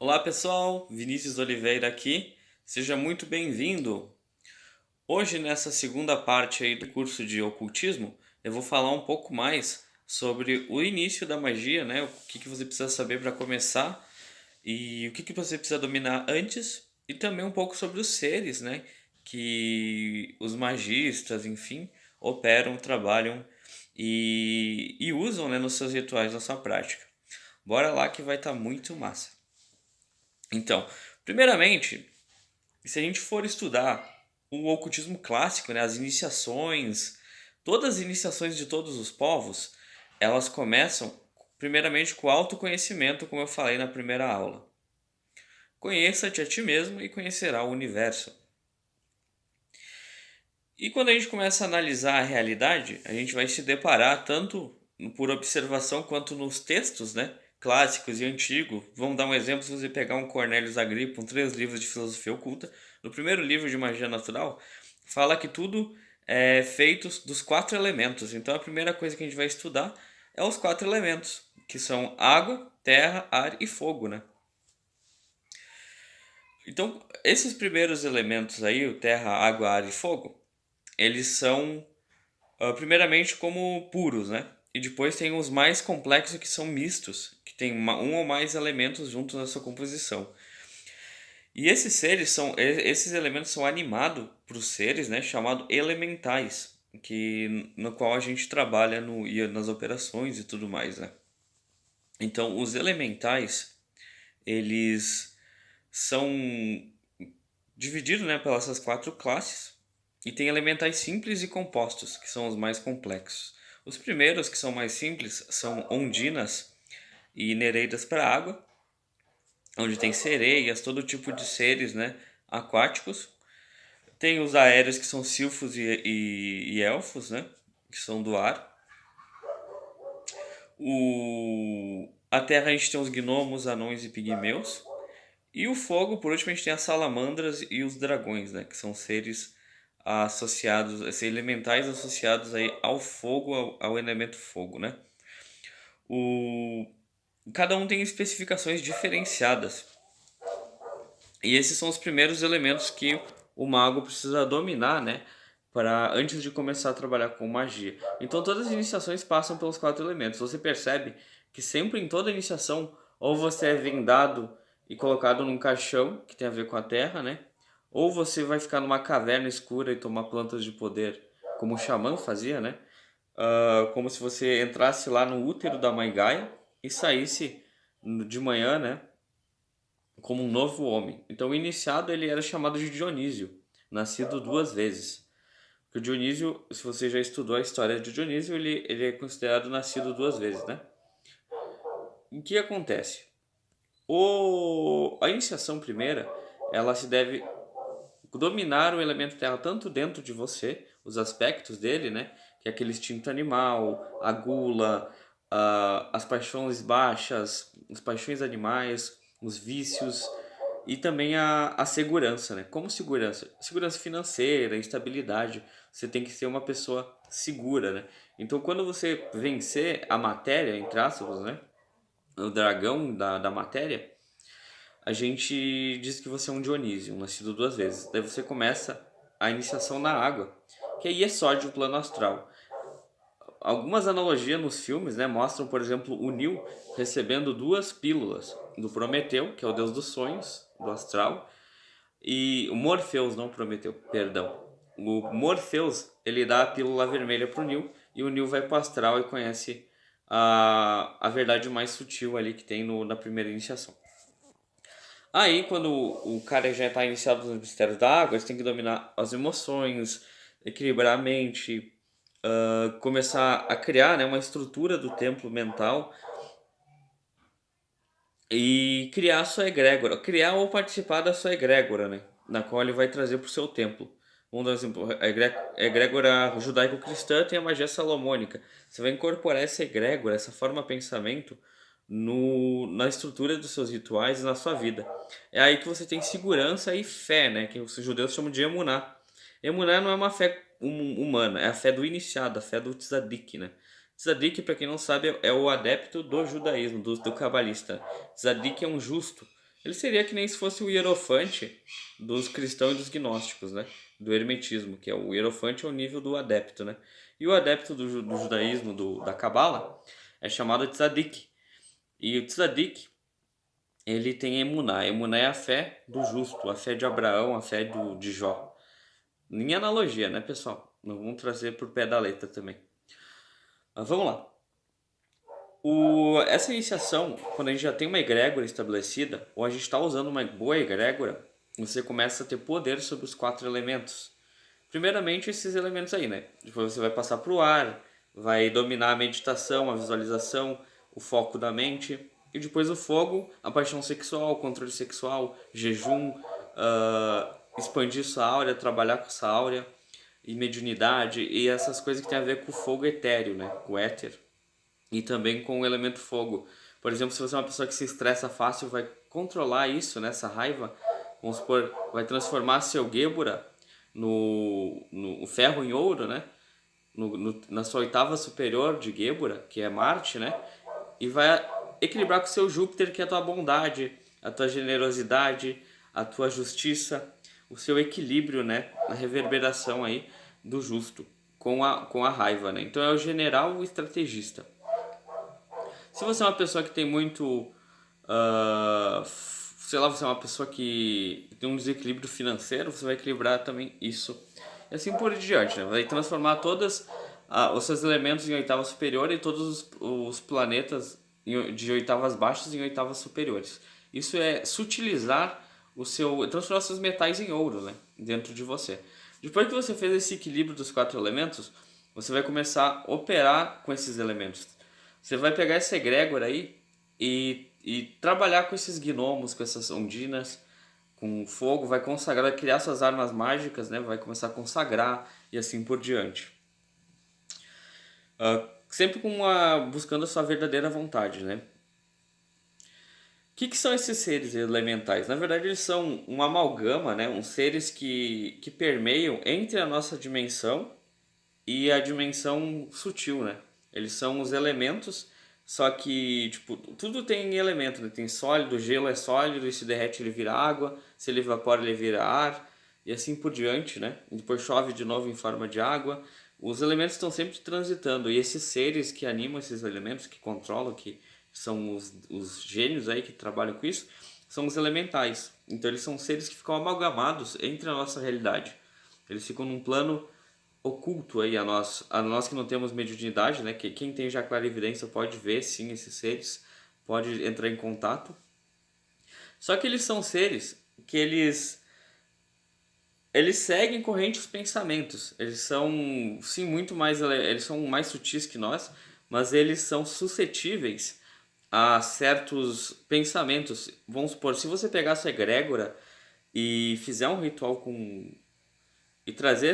Olá pessoal, Vinícius Oliveira aqui, seja muito bem-vindo. Hoje, nessa segunda parte aí do curso de ocultismo, eu vou falar um pouco mais sobre o início da magia, né? O que você precisa saber para começar e o que você precisa dominar antes, e também um pouco sobre os seres, né? Que os magistas, enfim, operam, trabalham e usam, né, nos seus rituais, na sua prática. Bora lá que vai estar muito massa. Então, primeiramente, se a gente for estudar o ocultismo clássico, né, as iniciações, todas as iniciações de todos os povos, elas começam primeiramente com o autoconhecimento, como eu falei na primeira aula. Conheça-te a ti mesmo e conhecerá o universo. E quando a gente começa a analisar a realidade, a gente vai se deparar tanto por observação quanto nos textos, né, clássicos e antigos. Vamos dar um exemplo: se você pegar um Cornelius Agrippa, 3 livros de filosofia oculta, no primeiro livro de magia natural, fala que tudo é feito dos 4 elementos. Então a primeira coisa que a gente vai estudar é os 4 elementos, que são água, terra, ar e fogo, né? Então, esses primeiros elementos aí, o terra, água, ar e fogo, eles são primeiramente como puros, né? E depois tem os mais complexos, que são mistos, que tem um ou mais elementos juntos na sua composição. E esses elementos são animados para os seres, né? Chamado elementais, que no qual a gente trabalha nas operações e tudo mais, né? Então, os elementais, eles são divididos, né, pelas essas 4 classes, e tem elementais simples e compostos, que são os mais complexos. Os primeiros, que são mais simples, são ondinas e nereidas para água, onde tem sereias, todo tipo de seres, né, aquáticos. Tem os aéreos, que são silfos e elfos, né, que são do ar. A terra, a gente tem os gnomos, anões e pigmeus. E o fogo, por último, a gente tem as salamandras e os dragões, né, que são seres associados, elementais associados aí ao fogo, ao elemento fogo, né? O, cada um tem especificações diferenciadas. E esses são os primeiros elementos que o mago precisa dominar, né? Para antes de começar a trabalhar com magia. Então todas as iniciações passam pelos 4 elementos. Você percebe que sempre em toda iniciação, ou você é vendado e colocado num caixão, que tem a ver com a terra, né? Ou você vai ficar numa caverna escura e tomar plantas de poder, como o xamã fazia, né? Como se você entrasse lá no útero da mãe Gaia e saísse de manhã, né? Como um novo homem. Então, o iniciado, ele era chamado de Dionísio, nascido 2 vezes. Porque o Dionísio, se você já estudou a história de Dionísio, ele é considerado nascido 2 vezes, né? O que acontece? A iniciação primeira, ela se deve dominar o elemento terra tanto dentro de você, os aspectos dele, né? Que é aquele instinto animal, a gula, as paixões baixas, as paixões animais, os vícios e também a segurança, né? Como segurança? Segurança financeira, estabilidade. Você tem que ser uma pessoa segura, né? Então, quando você vencer a matéria, entre aspas, né? O dragão da matéria, a gente diz que você é um Dionísio, um nascido 2 vezes. Daí você começa a iniciação na água, que aí é sódio o plano astral. Algumas analogias nos filmes, né, mostram, por exemplo, o Neo recebendo 2 pílulas do Prometeu, que é o deus dos sonhos, do astral, e o Morpheus, não Prometeu, perdão. O Morpheus, ele dá a pílula vermelha pro Neo, e o Neo vai pro astral e conhece a verdade mais sutil ali que tem na primeira iniciação. Aí, quando o cara já está iniciado nos mistérios da água, você tem que dominar as emoções, equilibrar a mente, começar a criar, né, uma estrutura do templo mental e criar a sua egrégora, criar ou participar da sua egrégora, né, na qual ele vai trazer para o seu templo. Vamos dar um exemplo: a egrégora judaico-cristã tem a magia salomônica. Você vai incorporar essa egrégora, essa forma de pensamento na estrutura dos seus rituais e na sua vida. É aí que você tem segurança e fé, né? Que os judeus chamam de emuná. Emuná não é uma fé humana, é a fé do iniciado, a fé do tzadik, né? Tzadik, para quem não sabe, é o adepto do judaísmo, do cabalista. Tzadik é um justo, Ele seria que nem se fosse o hierofante dos cristãos e dos gnósticos, né? Do hermetismo, que é o hierofante é o nível do adepto, né? E o adepto do judaísmo, da Cabala, é chamado tzadik. E o tzadik, ele tem emuná. Emuná é a fé do justo, a fé de Abraão, a fé de Jó. Nem analogia, né, pessoal? Não vamos trazer por pé da letra também. Mas vamos lá. Essa iniciação, quando a gente já tem uma egrégora estabelecida, ou a gente está usando uma boa egrégora, você começa a ter poder sobre os 4 elementos. Primeiramente, esses elementos aí, né? Depois você vai passar para o ar, vai dominar a meditação, a visualização, o foco da mente. E depois o fogo, a paixão sexual, o controle sexual, jejum, expandir sua áurea, trabalhar com essa áurea, e mediunidade, e essas coisas que tem a ver com o fogo etéreo, né? Com o éter. E também com o elemento fogo. Por exemplo, se você é uma pessoa que se estressa fácil, vai controlar isso, né? Essa raiva. Vamos supor, vai transformar seu Gébora no ferro em ouro, né? Na sua oitava superior de Gébora, que é Marte, né? E vai equilibrar com o seu Júpiter, que é a tua bondade, a tua generosidade, a tua justiça, o seu equilíbrio, né? A reverberação aí do justo com a raiva, né? Então é o general o estrategista. Se você é uma pessoa que tem muito, sei lá, você é uma pessoa que tem um desequilíbrio financeiro, você vai equilibrar também isso. E assim por diante, né? Vai transformar todos os seus elementos em oitava superior e todos os planetas de oitavas baixas em oitavas superiores. Isso é sutilizar transformar seus metais em ouro, né? Dentro de você. Depois que você fez esse equilíbrio dos 4 elementos, você vai começar a operar com esses elementos. Você vai pegar essa egrégora aí e trabalhar com esses gnomos, com essas ondinas, com fogo, vai consagrar, vai criar suas armas mágicas, né? Vai começar a consagrar e assim por diante. Sempre buscando a sua verdadeira vontade, né? O que são esses seres elementais? Na verdade, eles são uma amalgama, né? Uns seres que permeiam entre a nossa dimensão e a dimensão sutil, né? Eles são os elementos, só que, tipo, tudo tem elemento, né? Tem sólido, gelo é sólido, e se derrete ele vira água, se ele evapora ele vira ar, e assim por diante, né? E depois chove de novo em forma de água. Os elementos estão sempre transitando, e esses seres que animam esses elementos, que controlam, que são os gênios aí que trabalham com isso, são os elementais. Então eles são seres que ficam amalgamados entre a nossa realidade. Eles ficam num plano oculto aí a nós que não temos mediunidade, né? Que quem tem já clarividência pode ver sim esses seres, pode entrar em contato. Só que eles são seres que eles seguem correntes pensamentos. Eles são sim muito mais eles são mais sutis que nós, mas eles são suscetíveis a certos pensamentos. Vamos supor, se você pegar sua egrégora e fizer um ritual e trazer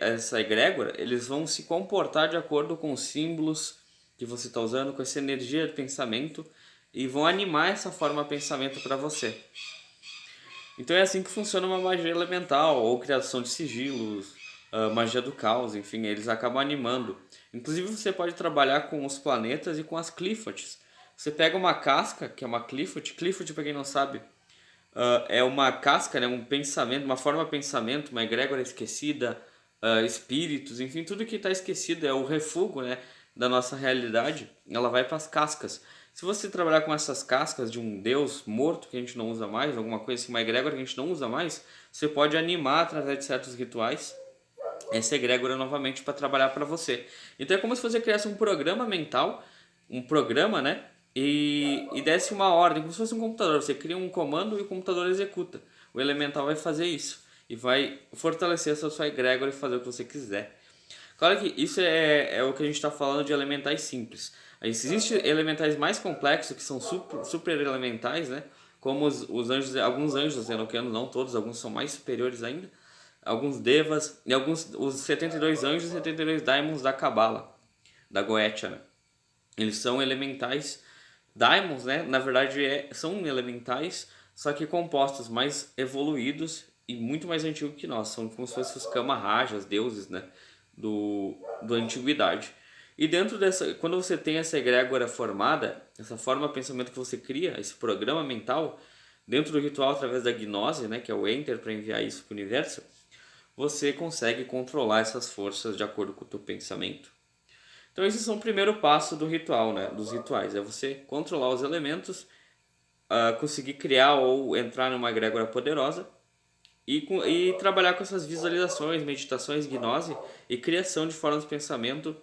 essa egrégora, eles vão se comportar de acordo com os símbolos que você está usando, com essa energia de pensamento, e vão animar essa forma de pensamento para você. Então é assim que funciona uma magia elemental, ou criação de sigilos, magia do caos, enfim, eles acabam animando. Inclusive você pode trabalhar com os planetas e com as Qliphothes. Você pega uma casca, que é uma Qliphoth, Qliphoth para quem não sabe, é uma casca, né, um pensamento, uma forma de pensamento, uma egrégora esquecida, espíritos, enfim, tudo que está esquecido é o refúgio, né, da nossa realidade, ela vai para as cascas. Se você trabalhar com essas cascas de um deus morto que a gente não usa mais, alguma coisa assim, uma egrégora que a gente não usa mais, você pode animar através de certos rituais essa egrégora novamente para trabalhar para você. Então é como se você criasse um programa mental, um programa, né? E desse uma ordem, como se fosse um computador. Você cria um comando e o computador executa. O elemental vai fazer isso e vai fortalecer essa sua egrégora e fazer o que você quiser. Claro que isso é o que a gente está falando de elementais simples. Existem elementais mais complexos que são super elementais, né? Como os anjos, alguns anjos enoquianos, não todos, alguns são mais superiores ainda. Alguns devas e os 72 anjos e 72 daimons da Cabala, da Goetia, né? Eles são elementais. Daimons, né? Na verdade são elementais, só que compostos mais evoluídos e muito mais antigos que nós. São como se fossem os Kama-rajas, deuses, né? Da antiguidade. E dentro dessa, quando você tem essa egrégora formada, essa forma de pensamento que você cria, esse programa mental, dentro do ritual, através da gnose, né, que é o enter para enviar isso para o universo, você consegue controlar essas forças de acordo com o teu pensamento. Então esses são o primeiro passo do ritual, né, dos rituais, é você controlar os elementos, conseguir criar ou entrar numa egrégora poderosa e trabalhar com essas visualizações, meditações, gnose e criação de formas de pensamento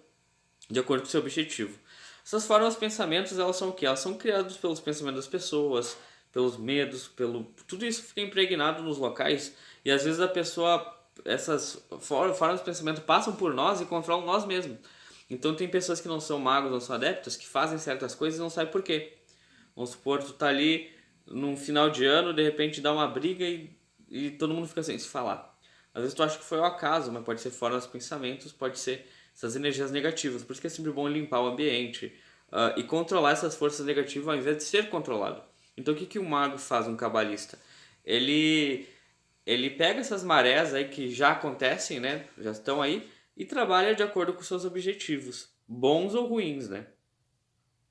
de acordo com o seu objetivo. Essas formas de pensamentos, elas são o quê? Elas são criadas pelos pensamentos das pessoas, pelos medos, tudo isso fica impregnado nos locais e às vezes a pessoa, essas formas de pensamento passam por nós e controlam nós mesmos. Então tem pessoas que não são magos, não são adeptos, que fazem certas coisas e não sabem por quê. Vamos supor, tu tá ali num final de ano, de repente dá uma briga e todo mundo fica sem se falar. Às vezes tu acha que foi o acaso, mas pode ser fora dos pensamentos, pode ser essas energias negativas. Por isso que é sempre bom limpar o ambiente e controlar essas forças negativas ao invés de ser controlado. Então o que, que um mago faz, um cabalista? Ele pega essas marés aí que já acontecem, né? Já estão aí, e trabalha de acordo com seus objetivos, bons ou ruins, né?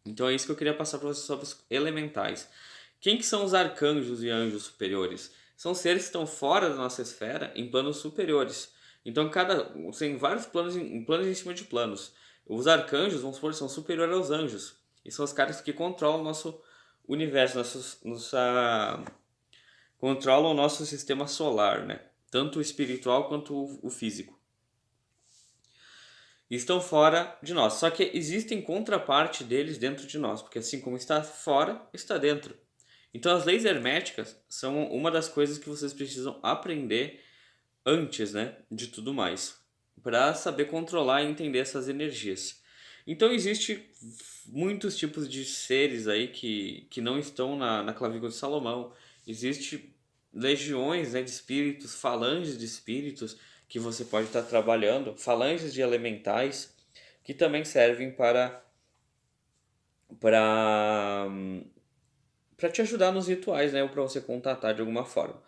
Então é isso que eu queria passar para vocês sobre os elementais. Quem que são os arcanjos e anjos superiores? São seres que estão fora da nossa esfera em planos superiores. Então tem vários planos planos em cima de planos. Os arcanjos, vamos supor, são superiores aos anjos. E são os caras que controlam o nosso universo, controlam o nosso sistema solar, né? Tanto o espiritual quanto o físico. Estão fora de nós. Só que existem contraparte deles dentro de nós, porque assim como está fora, está dentro. Então as leis herméticas são uma das coisas que vocês precisam aprender antes, né, de tudo mais, para saber controlar e entender essas energias. Então existe muitos tipos de seres aí que não estão na clavícula de Salomão. Existe legiões, né, de espíritos, falanges de espíritos que você pode estar trabalhando, falanges de elementais que também servem para para te ajudar nos rituais, né, ou para você contatar de alguma forma.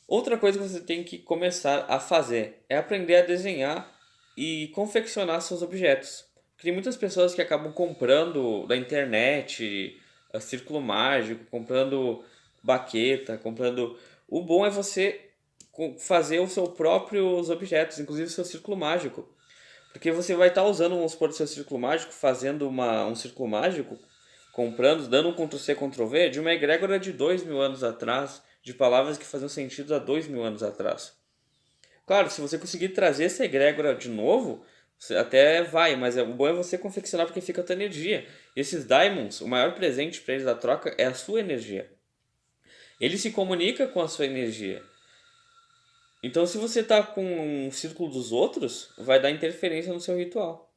Outra coisa que você tem que começar a fazer é aprender a desenhar e confeccionar seus objetos. Porque tem muitas pessoas que acabam comprando da internet, círculo mágico, comprando baqueta, comprando. O bom é você fazer os seus próprios objetos, inclusive o seu círculo mágico. Porque você vai estar usando, vamos supor, o seu círculo mágico, fazendo um círculo mágico, comprando, dando um Ctrl+C, Ctrl+V de uma egrégora de 2000 anos atrás, de palavras que faziam sentido há 2000 anos atrás. Claro, se você conseguir trazer essa egrégora de novo, você até vai, mas o bom é você confeccionar porque fica a tua energia. Esses diamonds, o maior presente para eles da troca é a sua energia. Ele se comunica com a sua energia. Então, se você tá com um círculo dos outros, vai dar interferência no seu ritual.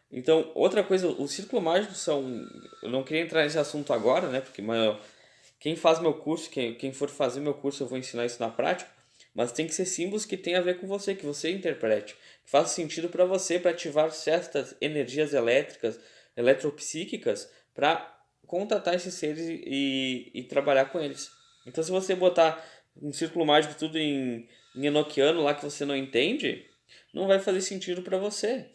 Então, outra coisa, os círculos mágicos são. Eu não queria entrar nesse assunto agora, né? Porque quem faz meu curso, quem for fazer meu curso, eu vou ensinar isso na prática. Mas tem que ser símbolos que tenham a ver com você, que você interprete. Que faça sentido para você, para ativar certas energias elétricas, eletropsíquicas, para contatar esses seres e trabalhar com eles. Então, se você botar um círculo mágico tudo em enoquiano lá que você não entende, não vai fazer sentido para você.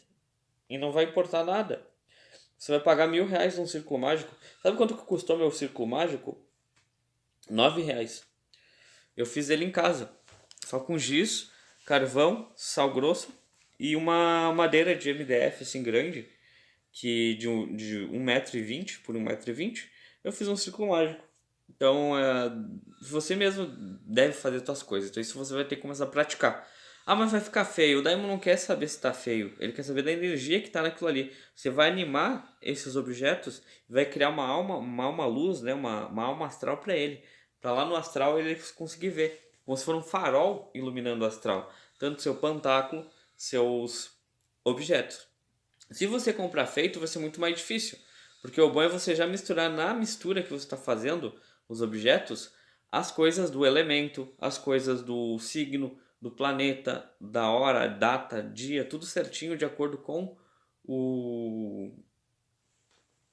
E não vai importar nada. Você vai pagar R$ 1.000 num círculo mágico. Sabe quanto que custou meu círculo mágico? R$ 9. Eu fiz ele em casa. Só com giz, carvão, sal grosso e uma madeira de MDF assim grande, que de 1,20 m por 1,20 m, eu fiz um círculo mágico. Então, você mesmo deve fazer suas coisas. Então, isso você vai ter que começar a praticar. Ah, mas vai ficar feio. O Daimon não quer saber se está feio. Ele quer saber da energia que está naquilo ali. Você vai animar esses objetos, vai criar uma alma luz, né? uma alma astral para ele. Para lá no astral ele conseguir ver. Como se for um farol iluminando o astral. Tanto seu pantáculo, seus objetos. Se você comprar feito, vai ser muito mais difícil. Porque o bom é você já misturar na mistura que você está fazendo os objetos, as coisas do elemento, as coisas do signo, do planeta, da hora, data, dia, tudo certinho de acordo com o,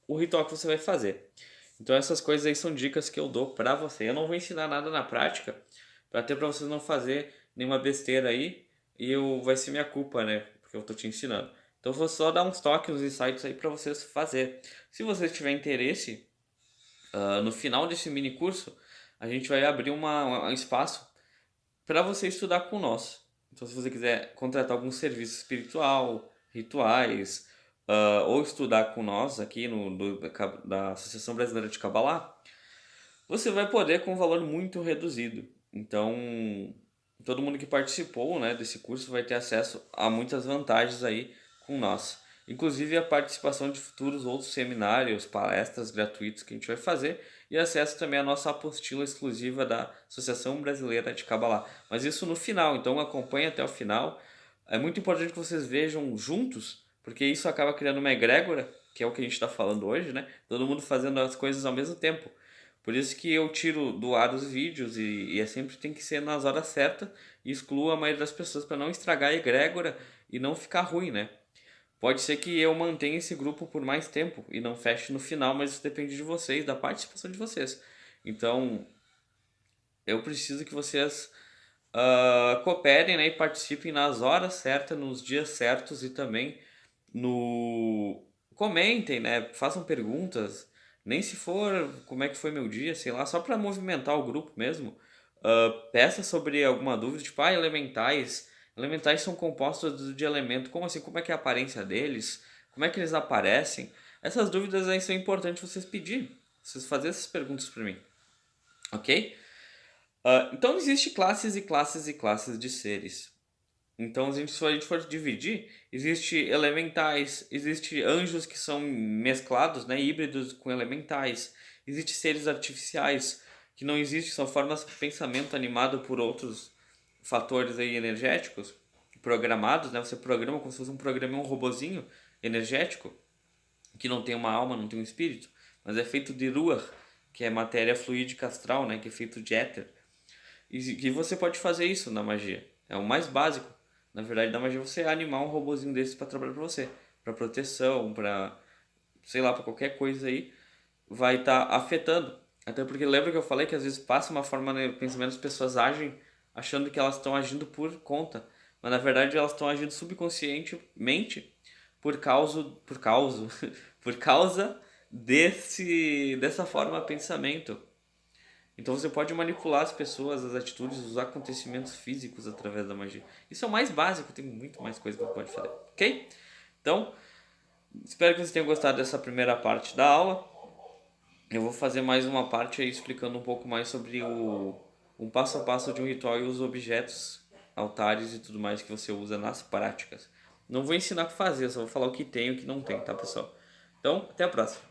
o ritual que você vai fazer. Então essas coisas aí são dicas que eu dou pra você. Eu não vou ensinar nada na prática, para até para vocês não fazer nenhuma besteira aí e vai ser minha culpa, né? Porque eu tô te ensinando. Então eu vou só dar uns toques, uns insights aí para vocês fazer. Se você tiver interesse, no final desse mini curso, a gente vai abrir um espaço para você estudar com nós. Então, se você quiser contratar algum serviço espiritual, rituais, ou estudar com nós aqui da Associação Brasileira de Kabbalah, você vai poder com um valor muito reduzido. Então, todo mundo que participou, né, desse curso vai ter acesso a muitas vantagens aí com nós. Inclusive a participação de futuros outros seminários, palestras gratuitos que a gente vai fazer e acesso também à nossa apostila exclusiva da Associação Brasileira de Kabbalah. Mas isso no final, então acompanhe até o final. É muito importante que vocês vejam juntos, porque isso acaba criando uma egrégora, que é o que a gente está falando hoje, né? Todo mundo fazendo as coisas ao mesmo tempo. Por isso que eu tiro do ar os vídeos e é sempre tem que ser nas horas certas e excluo a maioria das pessoas para não estragar a egrégora e não ficar ruim, né? Pode ser que eu mantenha esse grupo por mais tempo e não feche no final, mas isso depende de vocês, da participação de vocês. Então, eu preciso que vocês cooperem, né, e participem nas horas certas, nos dias certos e também no comentem, né, façam perguntas, nem se for como é que foi meu dia, sei lá, só para movimentar o grupo mesmo. Peça sobre alguma dúvida, tipo, elementais. Elementais são compostos de elemento, como assim? Como é que é a aparência deles? Como é que eles aparecem? Essas dúvidas aí são importantes vocês pedir, vocês fazerem essas perguntas para mim, ok? Então existe classes e classes e classes de seres. Então, se a gente for dividir, existe elementais, existe anjos que são mesclados, né, híbridos com elementais, existe seres artificiais que não existem, são formas de pensamento animado por outros fatores aí energéticos, programados, né? Você programa como se fosse um robozinho energético que não tem uma alma, não tem um espírito, mas é feito de ruach, que é matéria fluídica astral, né, que é feito de éter. E que você pode fazer isso na magia. É o mais básico. Na verdade, da magia você animar um robozinho desse para trabalhar para você, para proteção, para sei lá, para qualquer coisa aí, vai estar afetando. Até porque lembra que eu falei que às vezes passa uma forma de pensamento, as pessoas agem achando que elas estão agindo por conta, mas na verdade elas estão agindo subconscientemente por causa por causa dessa forma de pensamento. Então você pode manipular as pessoas, as atitudes, os acontecimentos físicos através da magia. Isso é o mais básico, tem muito mais coisa que você pode fazer, ok? Então, espero que você tenha gostado dessa primeira parte da aula. Eu vou fazer mais uma parte aí explicando um pouco mais sobre um passo a passo de um ritual e os objetos, altares e tudo mais que você usa nas práticas. Não vou ensinar o que fazer, só vou falar o que tem e o que não tem, tá, pessoal? Então, até a próxima.